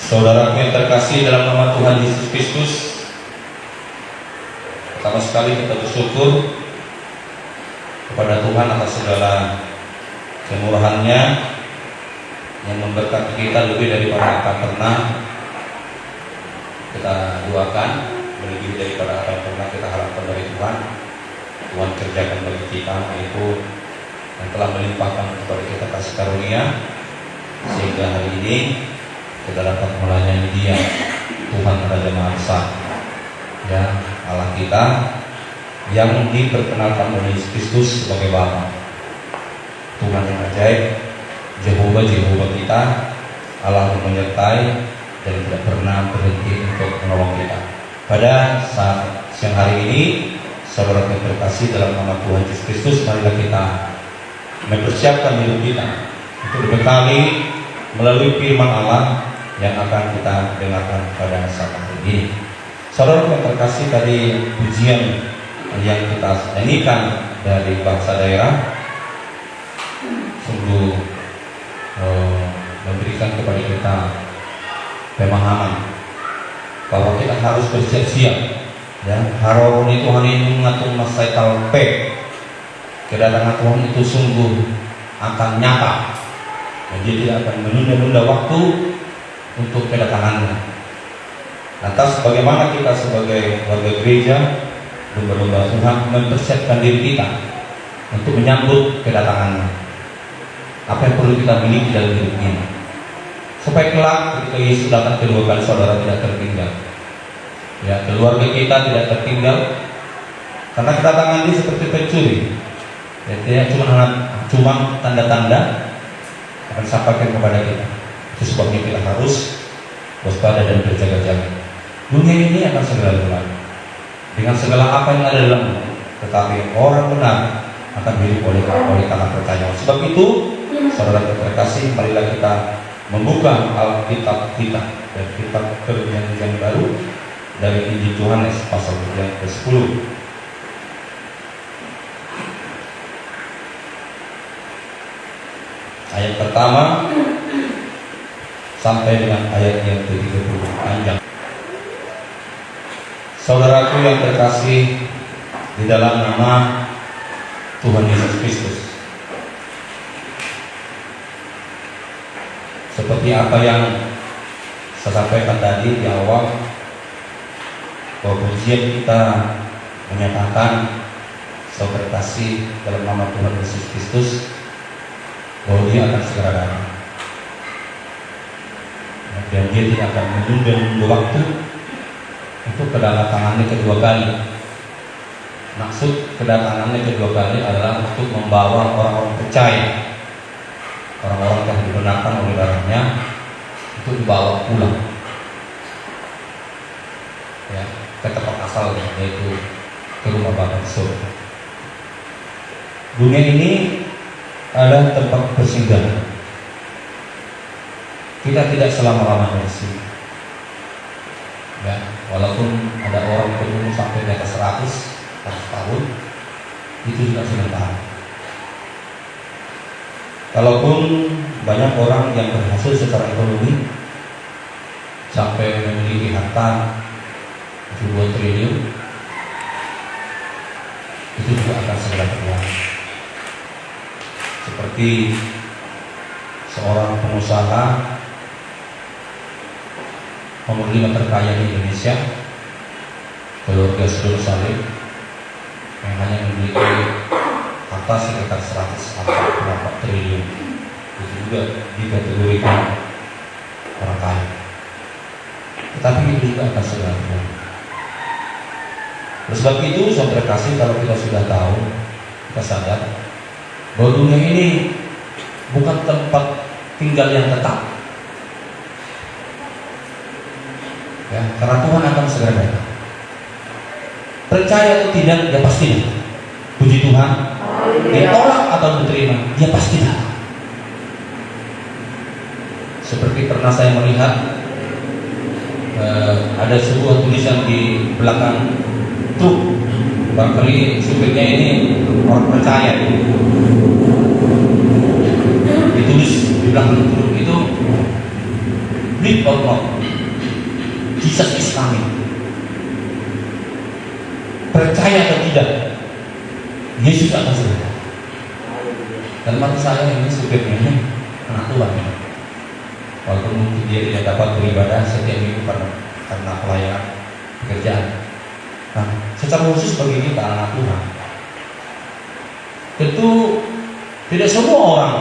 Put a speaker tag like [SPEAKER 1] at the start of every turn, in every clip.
[SPEAKER 1] Saudaraku yang terkasih dalam nama Tuhan Yesus Kristus, pertama sekali kita bersyukur kepada Tuhan atas segala kemurahan-Nya yang memberkati kita lebih daripada apa yang pernah kita doakan, lebih daripada apa yang pernah kita harapkan dari Tuhan. Tuhan kerjakan bagi kita, yaitu yang telah melimpahkan kepada kita kasih karunia, sehingga hari ini kita dapat melayani Dia, Tuhan Raja Maha Esa, ya, Allah kita yang diperkenalkan oleh Yesus Kristus sebagai Bapa, Tuhan yang ajaib, Jehovah kita, Allah yang menyertai dan tidak pernah berhenti untuk menolong kita. Pada saat siang hari ini, saudara yang terkasih dalam nama Tuhan Yesus Kristus, marilah kita mempersiapkan hidup kita untuk dibekali melalui firman Allah yang akan kita dengarkan pada saat ini. Saudara yang terkasih, tadi pujian yang kita nyanyikan dari bangsa daerah sungguh memberikan kepada kita pemahaman bahwa kita harus bersiap-siap, ya. Harun itu hari ini mengatur masa talpe, kedatangan Tuhan itu sungguh akan nyata, dan Dia tidak akan menunda-nunda waktu untuk kedatangannya. Lantas bagaimana kita sebagai warga gereja domba-domba Tuhan mempersiapkan diri kita untuk menyambut kedatangannya? Apa yang perlu kita miliki dalam hidup ini supaya kelak ketika Yesus datang kedua kali, saudara tidak tertinggal, ya, keluarga kita tidak tertinggal, karena kedatangan Dia seperti pencuri, ya, tidak cuma tanda-tanda akan sampaikan kepada kita. Itu sebabnya kita harus waspada dan berjaga-jaga. Dunia ini akan segera berlalu dengan segala apa yang ada dalamnya, tetapi orang benar akan hidup oleh karena percaya. Sebab itu, saudara terkasih, marilah kita membuka Alkitab kita dan kitab Perjanjian Baru dari Injil Yohanes pasal yang ke-10. Ayat pertama sampai dengan ayat yang ke-30 panjang. Saudaraku yang terkasih di dalam nama Tuhan Yesus Kristus, seperti apa yang saya sampaikan tadi di awal, bahwa pujian kita menyatakan saudara terkasih dalam nama Tuhan Yesus Kristus bahwa Dia akan segera datang, dan Dia tidak akan menunda waktu untuk kedatangannya kedua kali. Maksud kedatangannya kedua kali adalah untuk membawa orang-orang percaya, orang-orang yang dibenarkan oleh darahnya, untuk dibawa pulang, ya, ke tempat asalnya, yaitu ke rumah Bapa di surga. Dunia ini adalah tempat persinggahan. Kita tidak selama-lamanya di sini, ya, walaupun ada orang berumur sampai di atas 100 tahun, itu juga sementara. Kalaupun banyak orang yang berhasil secara ekonomi sampai memiliki harta 2 triliun, itu juga akan segera berlalu. Seperti seorang pengusaha nomor 5 terkaya di Indonesia, keluarga Saudara Salim, yang hanya memiliki harta sekitar 144 triliun. Itu juga dikategorikan orang kaya, tetapi itu juga akan segera berlalu. Oleh sebab itu, saudara kasih, kalau kita sudah tahu, kita sadar bahwa dunia ini bukan tempat tinggal yang tetap, ya, karena Tuhan akan segera datang. Percaya atau tidak, ya pasti datang. Puji Tuhan. Ditolak atau diterima, dia pasti datang. Seperti pernah saya melihat ada sebuah tulisan di belakang truk, barangkali supirnya ini orang percaya. Ditulis di belakang truk itu, beli or not. Islami. Percaya atau tidak, Yesus akan segera. Dan maksud saya ini supirnya ini anak Tuhan. Walaupun mungkin dia tidak dapat beribadah setiap minggu karena pelayanan pekerjaan. Nah, secara khusus bagi kita anak Tuhan, tentu tidak semua orang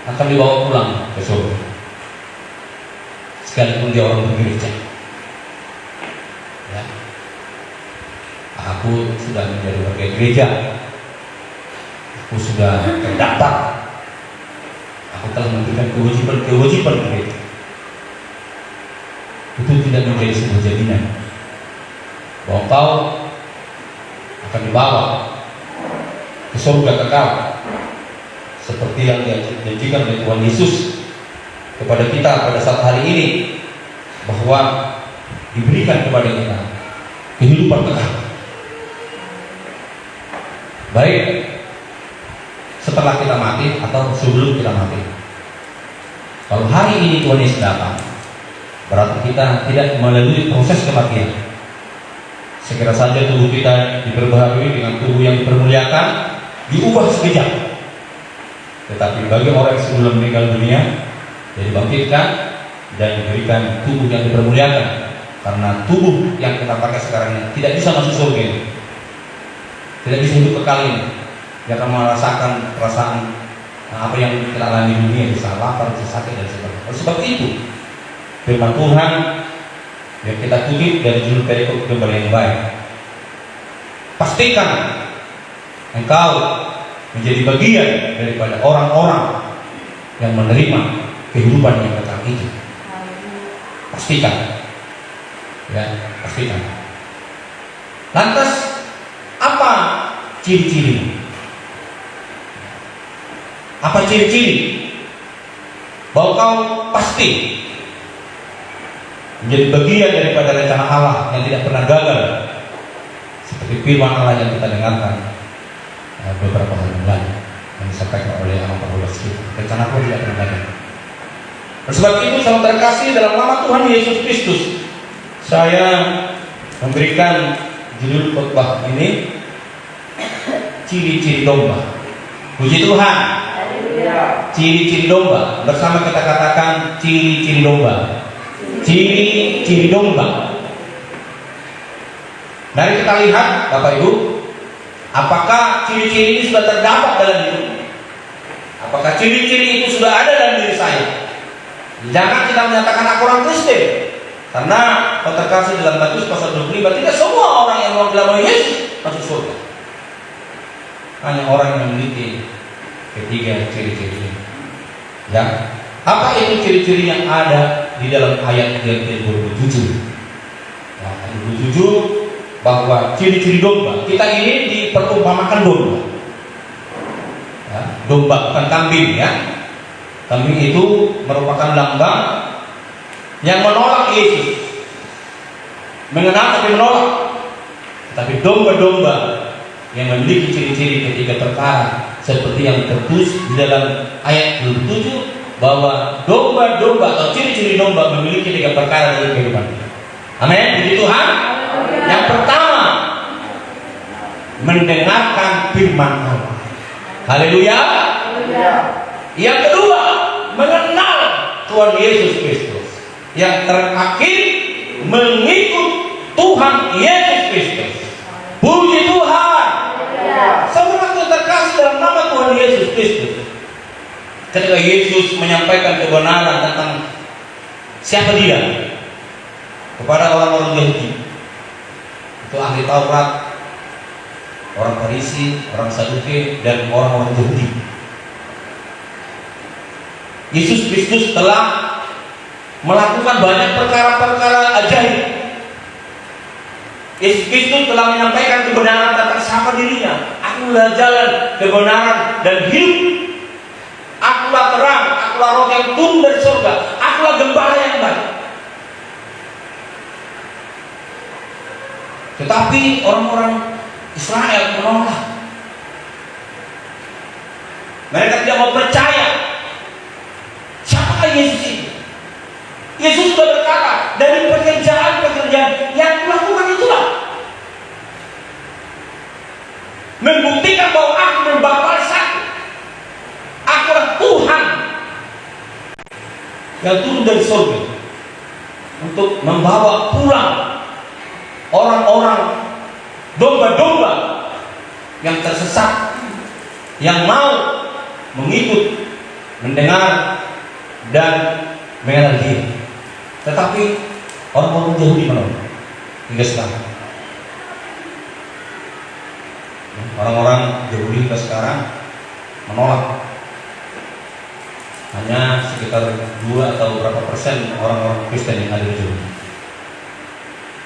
[SPEAKER 1] akan dibawa pulang ke surga, sekalipun dia orang bergereja. Ya. Aku sudah menjadi warga gereja, aku sudah terdaftar, aku telah memberikan kewajiban gereja. Itu tidak menjadi sebuah jaminan bahwa kau akan dibawa ke surga kekal, seperti yang dijanjikan oleh Tuhan Yesus kepada kita pada saat hari ini, bahwa diberikan kepada kita kehidupan kekal, baik setelah kita mati atau sebelum kita mati. Kalau hari ini Tuhan Yesus datang, berarti kita tidak melalui proses kematian. Segera saja tubuh kita diperbaharui dengan tubuh yang dipermuliakan, diubah sekejap. Tetapi bagi orang yang sebelum meninggal dunia, dia dibangkitkan dan diberikan tubuh yang dipermuliakan. Karena tubuh yang kita pakai sekarang ini tidak bisa masuk surga ini, tidak bisa hidup kekal ini. Dia akan merasakan perasaan apa yang kita alami di dunia, bisa lapar, bisa sakit dan sebagainya. Oleh sebab itu, firman Tuhan yang kita kutip dari judul perikop Gembala yang Baik, pastikan engkau menjadi bagian daripada orang-orang yang menerima kehidupan yang kekal itu. Pastikan, ya, pastikan. Lantas apa ciri-ciri? Apa ciri-ciri bahwa kau pasti menjadi bagian daripada rencana Allah yang tidak pernah gagal, seperti firman Allah yang kita dengarkan beberapa hari yang lalu yang disampaikan oleh Anak Paulus kita. Rencana Allah tidak pernah gagal. Sebab itu, saudara terkasih, dalam nama Tuhan Yesus Kristus, saya memberikan judul khotbah ini, ciri-ciri domba. Puji Tuhan. Ciri-ciri domba. Bersama kita katakan ciri-ciri domba. Ciri-ciri domba. Mari kita lihat, Bapak Ibu, apakah ciri-ciri ini sudah terdapat dalam hidup? Apakah ciri-ciri itu sudah ada dalam diri saya? Jangan kita menyatakan aku orang Kristen, karena terkasih dalam Matius pasal 25, tidak semua orang yang mau dalam Yesus masuk surga. Hanya orang yang memiliki ketiga ciri-ciri ini. Ya, apa itu ciri-ciri yang ada di dalam ayat yang ke-27? Nah, 27 bahwa ciri-ciri domba. Kita ini diperumpamakan domba. Ya, domba bukan kambing, ya. Kambing itu merupakan lambang yang menolak Yesus, mengenal tapi menolak. Tapi domba-domba yang memiliki ciri-ciri ketiga perkara, seperti yang tertulis di dalam ayat 27, bahwa domba-domba atau ciri-ciri domba memiliki tiga perkara dalam kehidupan. Amin. Puji Tuhan. Yang pertama, mendengarkan firman Allah. Haleluya. Yang kedua, mengenal Tuhan Yesus Kristus. Yang terakhir, mengikut Tuhan Yesus Kristus. Puji Tuhan. Saudara terkasih dalam nama Tuhan Yesus Kristus, ketika Yesus menyampaikan kebenaran tentang siapa dia kepada orang-orang Yahudi, itu ahli Taurat, orang Farisi, orang Saduki, dan orang-orang Yahudi, Yesus Kristus telah melakukan banyak perkara-perkara ajaib. Yesus Kristus telah menyampaikan kebenaran tentang siapa dirinya. Akulah jalan, kebenaran, dan hidup. Akulah terang, akulah roh yang turun dari surga, akulah gembala yang baik. Tetapi orang-orang Israel menolak. Mereka tidak mau percaya. Siapakah Yesus ini? Yesus sudah berkata, dari pekerjaan pekerjaan yang kulakukan itulah membuktikan bahwa aku dan Bapa satu. Aku adalah Tuhan yang turun dari surga untuk membawa pulang orang-orang domba-domba yang tersesat, yang mau mengikut, mendengar dan mengenal Dia. Tetapi orang-orang Yahudi menolak hingga sekarang. Orang-orang Yahudi hingga sekarang menolak. Hanya sekitar 2 atau berapa persen orang-orang Kristen yang ada di Yahudi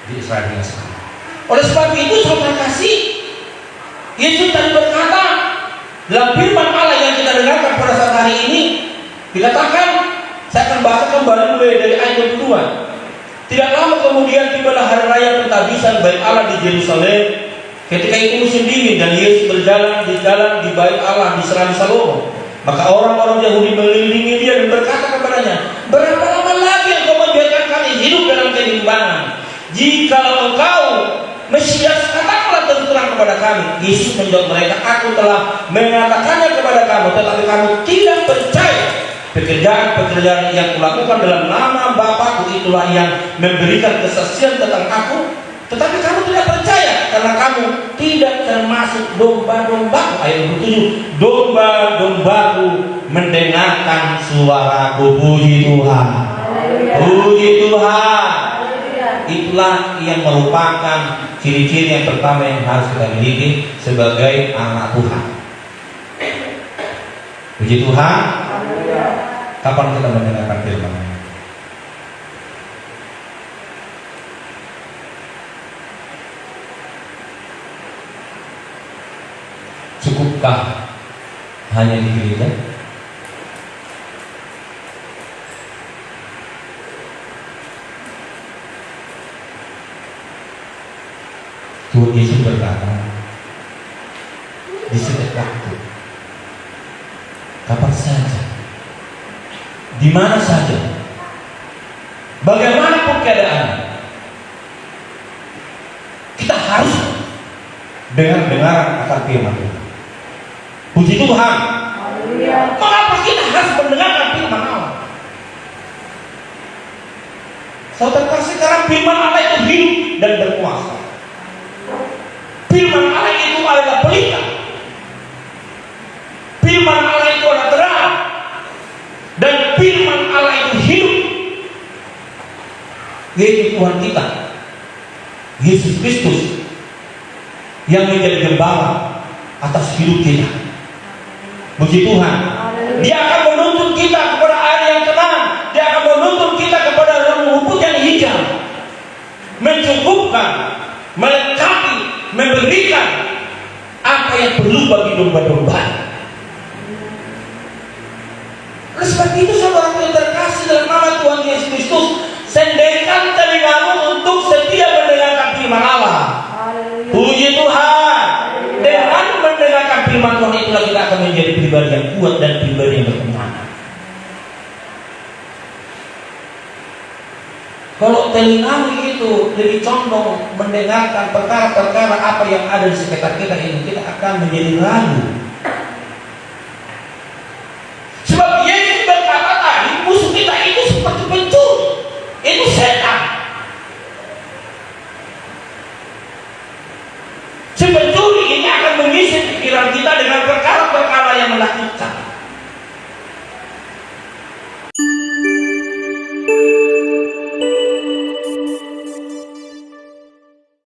[SPEAKER 1] di Israel hingga sekarang. Oleh sebab itu, saudara kasih, Yesus tadi berkata dalam firman Allah yang kita dengarkan pada saat hari ini, dikatakan, saya akan baca kembali mulai dari ayat 22. Tidak lama kemudian tibalah hari raya pentabisan bait Allah di Yerusalem. Ketika itu musim dingin dan Yesus berjalan di jalan di bait Allah di Serani Salomo. Maka orang-orang Yahudi mengelilingi Dia dan berkata kepadanya, berapa lama lagi engkau membiarkan kami hidup dalam kebimbangan? Jikalau engkau Mesias, katakanlah terus terang kepada kami. Yesus menjawab mereka, aku telah mengatakannya kepada kamu, tetapi kamu tidak percaya. Pekerjaan-pekerjaan yang kulakukan dalam nama Bapakku itulah yang memberikan kesaksian tentang aku, tetapi kamu tidak percaya karena kamu tidak termasuk domba-dombaku. Ayat 27, domba-dombaku mendengarkan suaraku. Puji Tuhan. Puji Tuhan. Itulah yang merupakan ciri-ciri yang pertama yang harus kita miliki sebagai anak Tuhan. Puji Tuhan. Kapan kita mendengarkan firman? Cukupkah hanya di gereja? Tuhan Yesus berkata, di setiap waktu, kapan saja, di mana saja, bagaimanapun keadaan, kita harus dengar akan firman Tuhan. Puji Tuhan. Mengapa kita harus mendengarkan firman Allah? Saudara kasih, sekarang firman Allah itu hidup dan berkuasa. Firman Allah itu adalah pelita. Firman Allah itu adalah terang. Dan firman Allah itu hidup. Yaitu Tuhan kita, Yesus Kristus, yang menjadi gembala atas hidup kita. Puji Tuhan. Dia akan menuntun kita kepada air yang tenang. Dia akan menuntun kita kepada rumput yang hijau, mencukupkan, melengkapi, memberikan apa yang perlu bagi domba-domba. Oleh sebab itu, saudara yang terkasih dalam nama Tuhan Yesus Kristus, sendirikan telingamu untuk setia mendengarkan firman Allah. Puji Tuhan. Dengan mendengarkan firman Tuhan itulah kita akan menjadi pribadi yang kuat dan pribadi yang berkemenangan. Kalau telingamu itu lebih condong mendengarkan perkara-perkara apa yang ada di sekitar kita ini, kita akan menjadi ragu